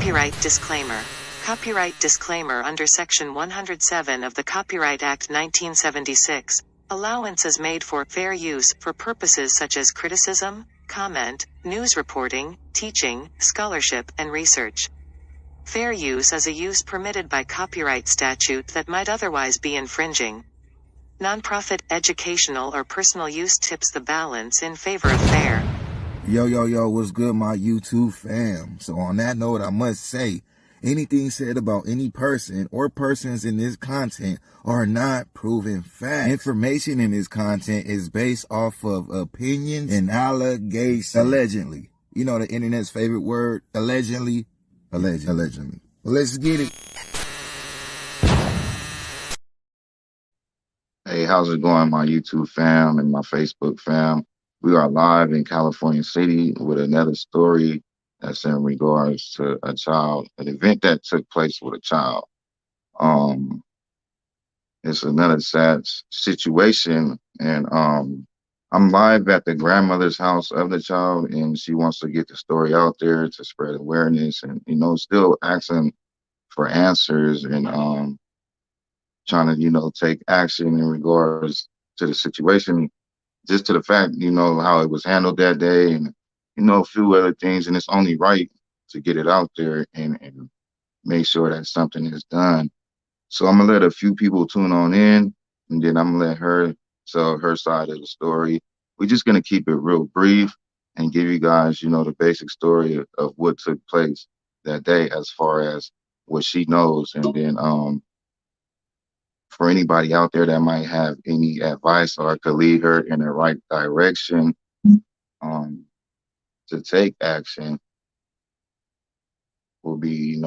Copyright disclaimer. Copyright disclaimer under Section 107 of the Copyright Act 1976. Allowance is made for fair use for purposes such as criticism, comment, news reporting, teaching, scholarship, and research. Fair use is a use permitted by copyright statute that might otherwise be infringing. Nonprofit, educational, or personal use tips the balance in favor of fair. Yo, what's good, my YouTube fam? So on that note, I must say, anything said about any person or persons in this content are not proven facts. Information in this content is based off of opinions and allegations. Allegedly. You know the internet's favorite word, allegedly. Allegedly. Well, let's get it. Hey, how's it going, my YouTube fam and my Facebook fam? We are live in California City with another story that's in regards to a child, an event that took place with a child. It's another sad situation, and I'm live at the grandmother's house of the child, and she wants to get the story out there to spread awareness, and still asking for answers and trying to take action in regards to the situation, just to the fact how it was handled that day, and a few other things. And it's only right to get it out there and make sure that something is done. So I'm gonna let a few people tune on in, and then I'm gonna let her tell her side of the story. We're just gonna keep it real brief and give you guys the basic story of what took place that day as far as what she knows. And then for anybody out there that might have any advice or could lead her in the right direction to take action, will be,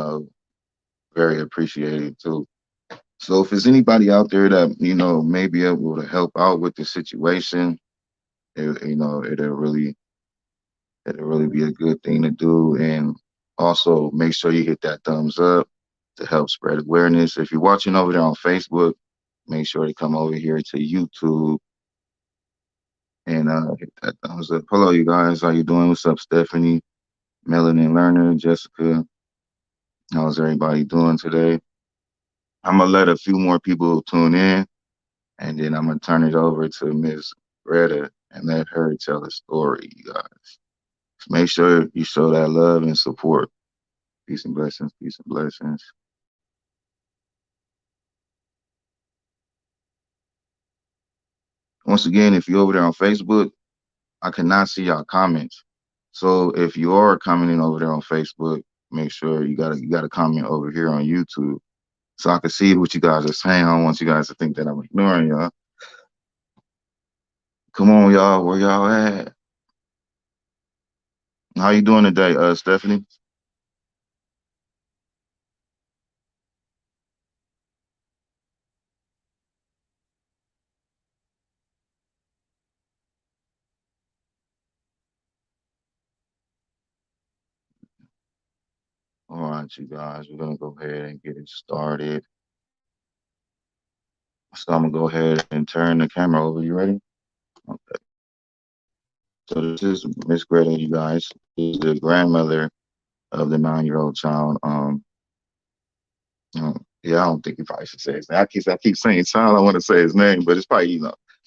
very appreciated too. So if there's anybody out there that, may be able to help out with the situation, it'll really be a good thing to do. And also make sure you hit that thumbs up to help spread awareness. If you're watching over there on Facebook, make sure to come over here to YouTube and hit that thumbs up. Hello, you guys. How you doing? What's up, Stephanie, Melanin Learner, Jessica? How's everybody doing today? I'm going to let a few more people tune in, and then I'm going to turn it over to Miss Greta and let her tell the story, you guys. So make sure you show that love and support. Peace and blessings. Peace and blessings. Once again, if you're over there on Facebook, I cannot see y'all comments. So if you are commenting over there on Facebook, make sure you gotta comment over here on YouTube, so I can see what you guys are saying. I don't want you guys to think that I'm ignoring y'all. Come on, y'all. Where y'all at? How you doing today, Stephanie? All right, you guys, we're gonna go ahead and get it started. So I'm gonna go ahead and turn the camera over. You ready? Okay. So this is Miss Greta, you guys. This is the grandmother of the 9-year-old child. Yeah, I don't think you probably should say his name. I keep saying child. I want to say his name, but it's probably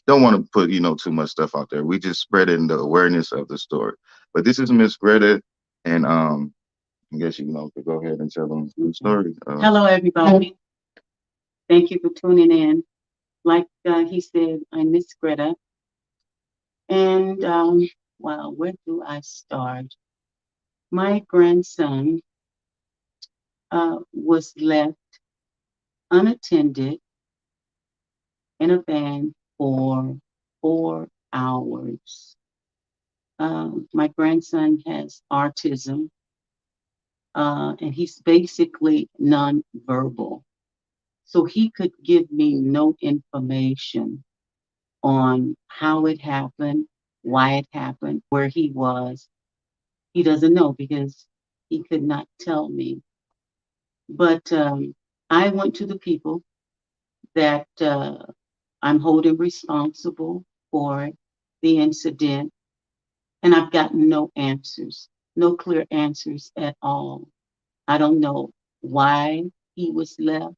don't want to put too much stuff out there. We just spreading the awareness of the story. But this is Miss Greta, and I guess could go ahead and tell them the story. Hello, everybody. Thank you for tuning in. Like he said, I'm Miss Greta. And, well, where do I start? My grandson was left unattended in a van for 4 hours. My grandson has autism, and he's basically nonverbal. So he could give me no information on how it happened, why it happened, where he was. He doesn't know because he could not tell me. But I went to the people that I'm holding responsible for the incident, and I've gotten no answers, no clear answers at all. I don't know why he was left.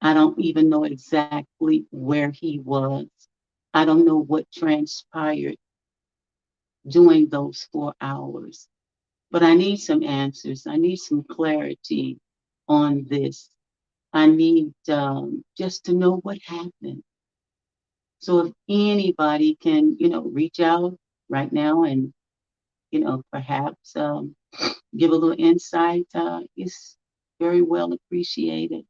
I don't even know exactly where he was. I don't know what transpired during those 4 hours. But I need some answers. I need some clarity on this. I need just to know what happened. So if anybody can, reach out right now and, perhaps give a little insight, it's very well appreciated.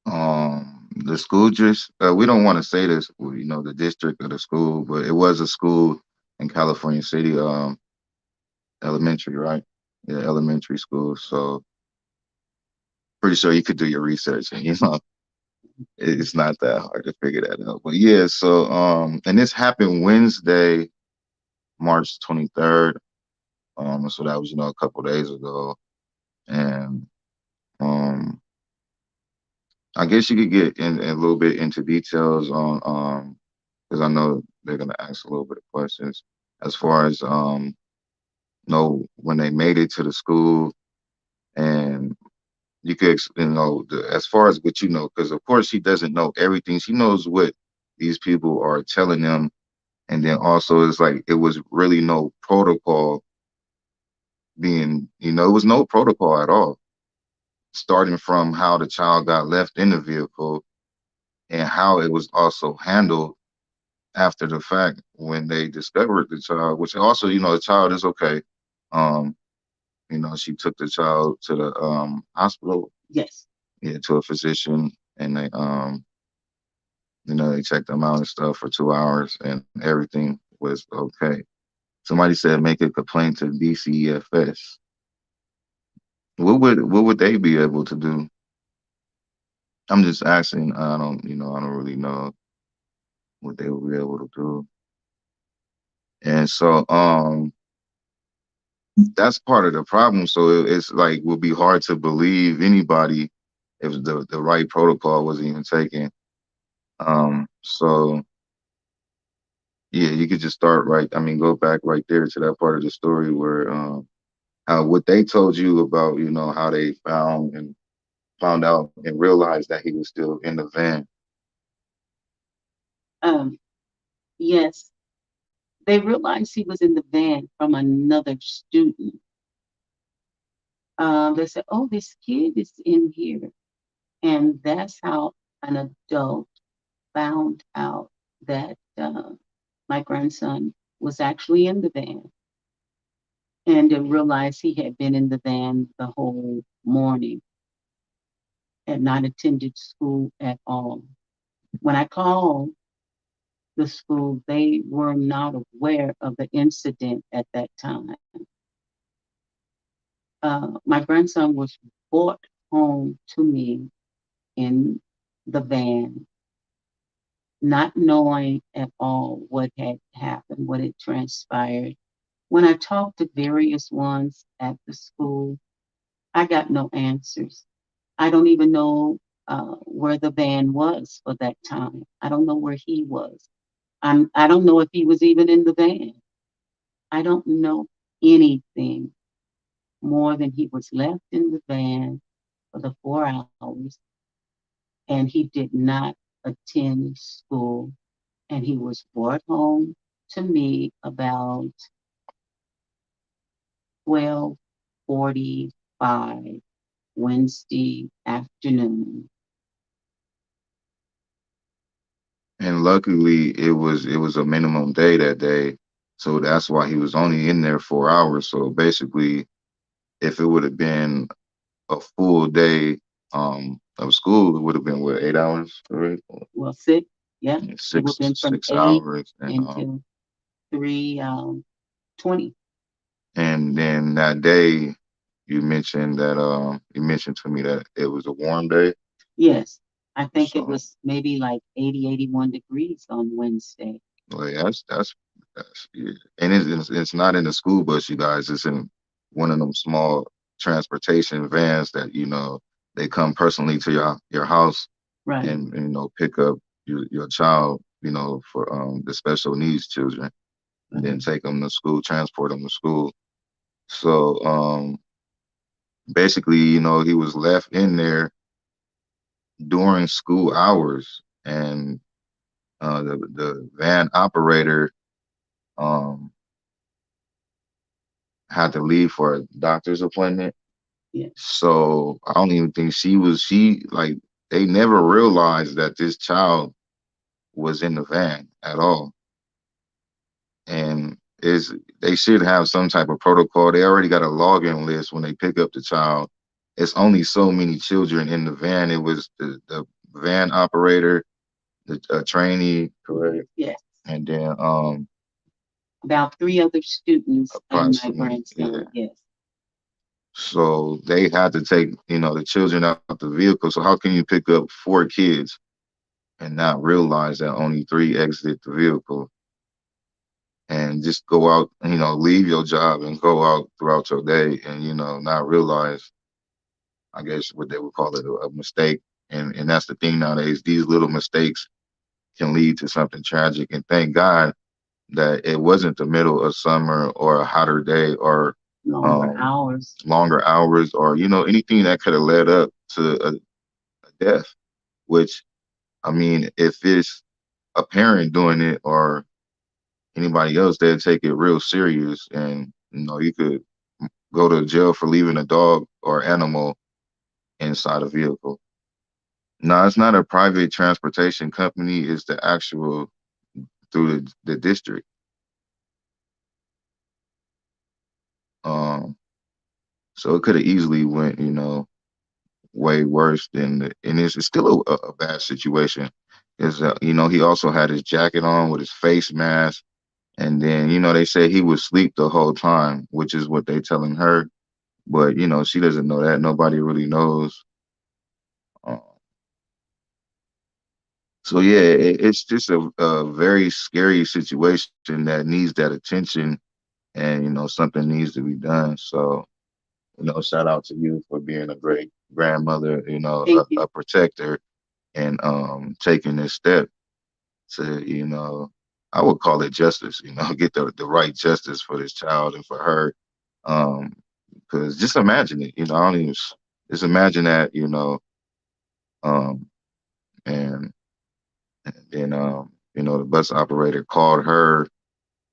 The school just we don't want to say this, the district of the school, but it was a school in California City, elementary, right? Yeah, elementary school. So pretty sure you could do your research, and it's not that hard to figure that out. But yeah, so and this happened Wednesday, March 23rd. So that was a couple days ago, and um, I guess you could get in a little bit into details on because I know they're gonna ask a little bit of questions as far as when they made it to the school, and you could as far as what because of course she doesn't know everything. She knows what these people are telling them, and then also it's like it was really no protocol being, it was no protocol at all, starting from how the child got left in the vehicle and how it was also handled after the fact when they discovered the child, which also, the child is okay. Um, she took the child to the hospital, Yes. yeah, to a physician, and they checked them out and stuff for 2 hours, and everything was okay. Somebody said make a complaint to DCEFS. What would they be able to do? I'm just asking. I don't really know what they would be able to do. And so that's part of the problem. So it's like would be hard to believe anybody if the right protocol wasn't even taken. So yeah, you could just start right. I mean, go back right there to that part of the story where how what they told you about, how they found out and realized that he was still in the van. Um, yes, they realized he was in the van from another student. They said, "Oh, this kid is in here," and that's how an adult found out that my grandson was actually in the van, and they realized he had been in the van the whole morning, had not attended school at all. When I called the school, they were not aware of the incident at that time. My grandson was brought home to me in the van, not knowing at all what had happened, what had transpired. When I talked to various ones at the school, I got no answers. I don't even know where the van was for that time. I don't know where he was. I don't know if he was even in the van. I don't know anything more than he was left in the van for the 4 hours, and he did not attend school, and he was brought home to me about 12:45 Wednesday afternoon. And luckily, it was a minimum day that day, so that's why he was only in there 4 hours. So basically, if it would have been a full day of school, it would have been what, 8 hours, right? Well, six, yeah, Yeah, it would six have been from six 8 hours, until 3 20. and then that day you mentioned to me that it was a warm day. Yes, I think it So was maybe like 80, 81 degrees on Wednesday. like that's yeah. And it's not in the school bus, you guys. It's in one of them small transportation vans that they come personally to your house Right. and pick up your child, for the special needs children, and then Right. take them to school, transport them to school. So basically, he was left in there during school hours, and the van operator um, had to leave for a doctor's appointment. Yeah. So I don't even think she like they never realized that this child was in the van at all. And is they should have some type of protocol. They already got a login list when they pick up the child. It's only so many children in the van. It was the van operator, the trainee, correct? Yes. And then About 3 other students and my approximately, yeah. grandson. Yes. So they had to take, the children out the vehicle. So how can you pick up 4 kids and not realize that only 3 exited the vehicle and just go out, leave your job and go out throughout your day and, not realize, I guess what they would call it a mistake. And that's the thing nowadays, these little mistakes can lead to something tragic. And thank God that it wasn't the middle of summer or a hotter day or Longer hours. longer hours or, anything that could have led up to a death, which, I mean, if it's a parent doing it or anybody else, they'd take it real serious. And, you could go to jail for leaving a dog or animal inside a vehicle. No, it's not a private transportation company. It's the actual through the district. Um, so it could have easily went, way worse and it's still a bad situation. Is he also had his jacket on with his face mask, and then they say he was asleep the whole time, which is what they telling her, but she doesn't know that. Nobody really knows. Um, so yeah, it's just a very scary situation that needs that attention, and something needs to be done. So shout out to you for being a great grandmother, Thank you. a protector, and taking this step to, I would call it justice, get the right justice for this child and for her. Because just imagine it, I don't even just imagine that, um, and, and then the bus operator called her.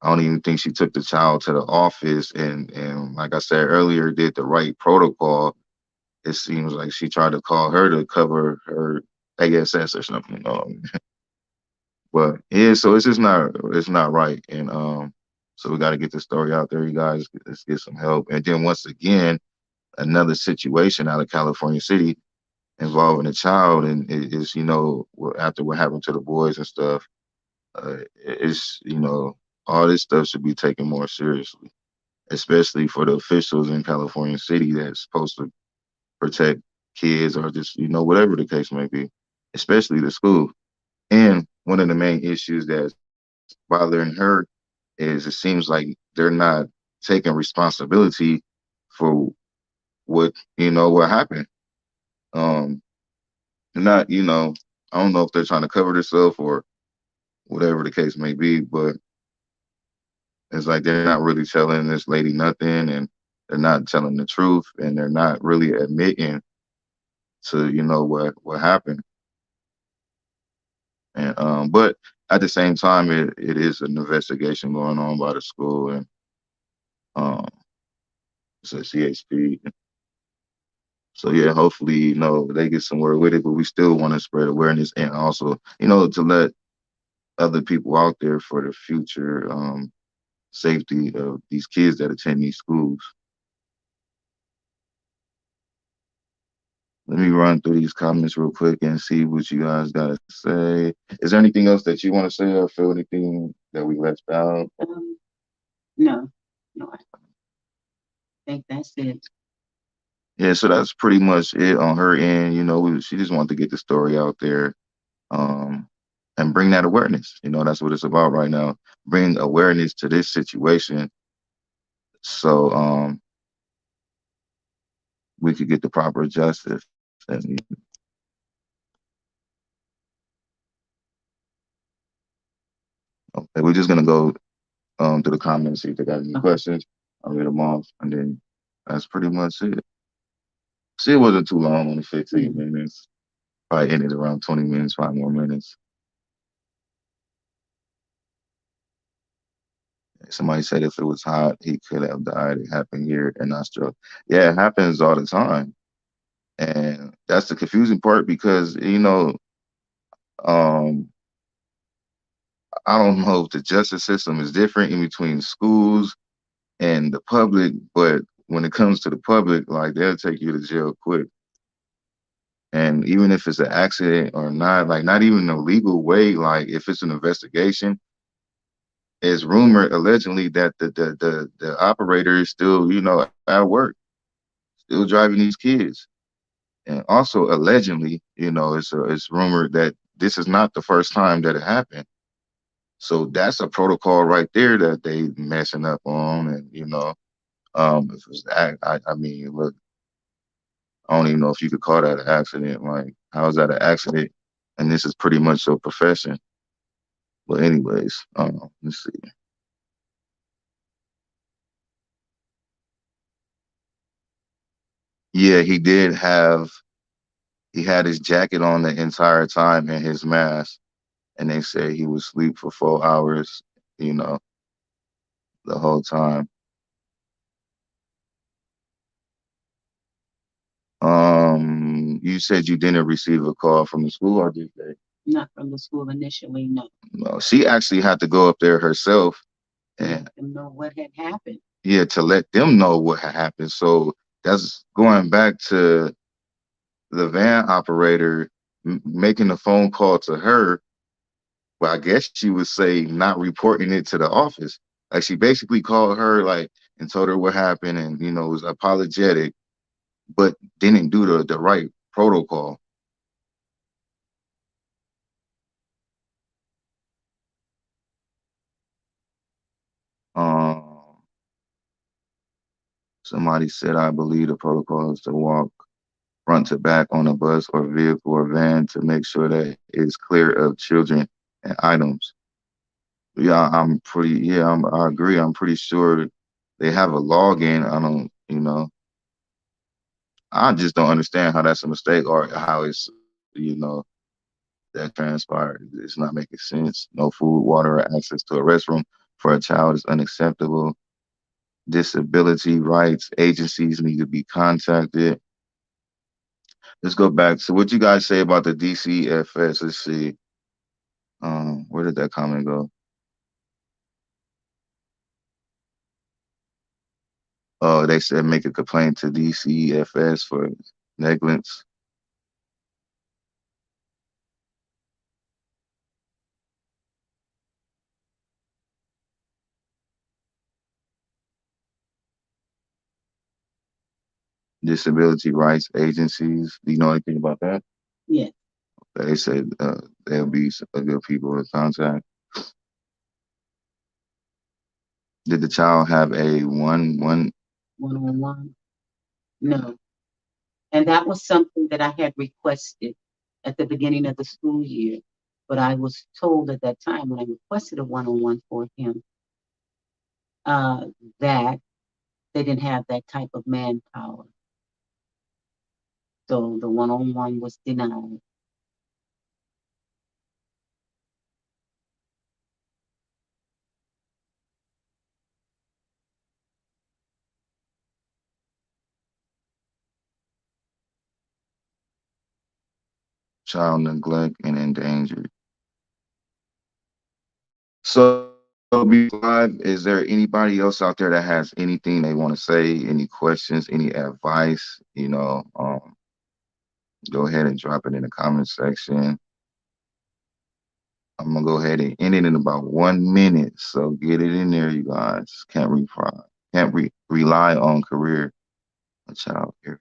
I don't even think she took the child to the office, and like I said earlier, did the right protocol. It seems like she tried to call her to cover her ASS or something. But yeah, so it's not right. And so we gotta get the story out there, you guys. Let's get some help. And then once again, another situation out of California City involving a child, and it is, after what happened to the boys and stuff, it's, all this stuff should be taken more seriously, especially for the officials in California City that's supposed to protect kids or just, whatever the case may be, especially the school. And one of the main issues that's bothering her is it seems like they're not taking responsibility for what happened. Um, not, I don't know if they're trying to cover themselves or whatever the case may be, but it's like they're not really telling this lady nothing, and they're not telling the truth, and they're not really admitting to, what happened. And but at the same time, it is an investigation going on by the school, and um, it's a CHP. So yeah, hopefully, they get somewhere with it, but we still want to spread awareness and also, to let other people out there for the future safety of these kids that attend these schools. Let me run through these comments real quick and see what you guys got to say. Is there anything else that you want to say or feel anything that we left out? No, I think that's it. Yeah, so that's pretty much it on her end. She just wanted to get the story out there, um, and bring that awareness. That's what it's about right now. Bring awareness to this situation, so we could get the proper justice. And okay, we're just gonna go to the comments, see if they got any questions. I'll read them off, and then that's pretty much it. See, it wasn't too long, only 15 Mhm. minutes. Probably ended around 20 minutes, 5 more minutes. Somebody said if it was hot, he could have died. It happened here in Australia. Yeah, it happens all the time. And that's the confusing part because, um, I don't know if the justice system is different in between schools and the public, but when it comes to the public, like they'll take you to jail quick. And even if it's an accident or not, like not even a legal way, like if it's an investigation, it's rumored allegedly that the operator is still, at work, still driving these kids. And also allegedly, it's rumored that this is not the first time that it happened. So that's a protocol right there that they messing up on. And if it's I mean, look, I don't even know if you could call that an accident. Like, how is that an accident? And this is pretty much your profession. But anyways, let's see. Yeah, he had his jacket on the entire time and his mask, and they said he was asleep for 4 hours, you know, the whole time. You said you didn't receive a call from the school, or did they? Not from the school initially, no. No, she actually had to go up there herself To and let them know what had happened. yeah, to let them know what had happened. So that's going back to the van operator making a phone call to her. Well, I guess she would say not reporting it to the office. Like she basically called her like and told her what happened and was apologetic, but didn't do the right protocol. Um, Somebody said I believe the protocol is to walk front to back on a bus or vehicle or van to make sure that it's clear of children and items. Yeah, I agree. I'm pretty sure they have a login. I don't, I just don't understand how that's a mistake or how that transpired. It's not making sense. No food, water, or access to a restroom for a child is unacceptable. Disability rights agencies need to be contacted. Let's go back. So what you guys say about the DCFS? Let's see. Where did that comment go? Oh, they said make a complaint to DCFS for negligence. Disability rights agencies. Do you know anything about that? Yes. They said there'll be a good people to contact. Did the child have a one? One-on-one? No. And that was something that I had requested at the beginning of the school year. But I was told at that time when I requested a one-on-one for him, uh, that they didn't have that type of manpower. So the one-on-one was denied. Child neglect and endangered. So before live, is there anybody else out there that has anything they want to say, any questions, any advice? Go ahead and drop it in the comment section. I'm gonna go ahead and end it in about 1 minute. So get it in there, you guys. Can't rely on career a child care.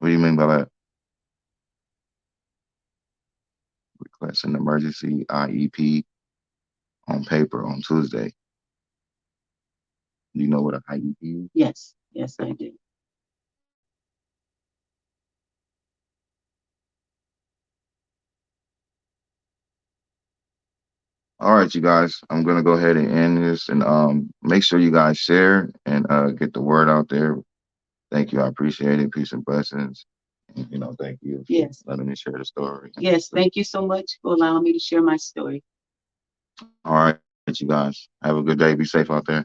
What do you mean by that? Request an emergency IEP on paper on Tuesday. Do you know what an IEP is? Yes, yes, I do. All right, you guys. I'm gonna go ahead and end this and make sure you guys share and get the word out there Thank you. I appreciate it. Peace and blessings. And, thank you for Yes. letting me share the story. Yes. Thank you so much for allowing me to share my story. All right, you guys. Have a good day. Be safe out there.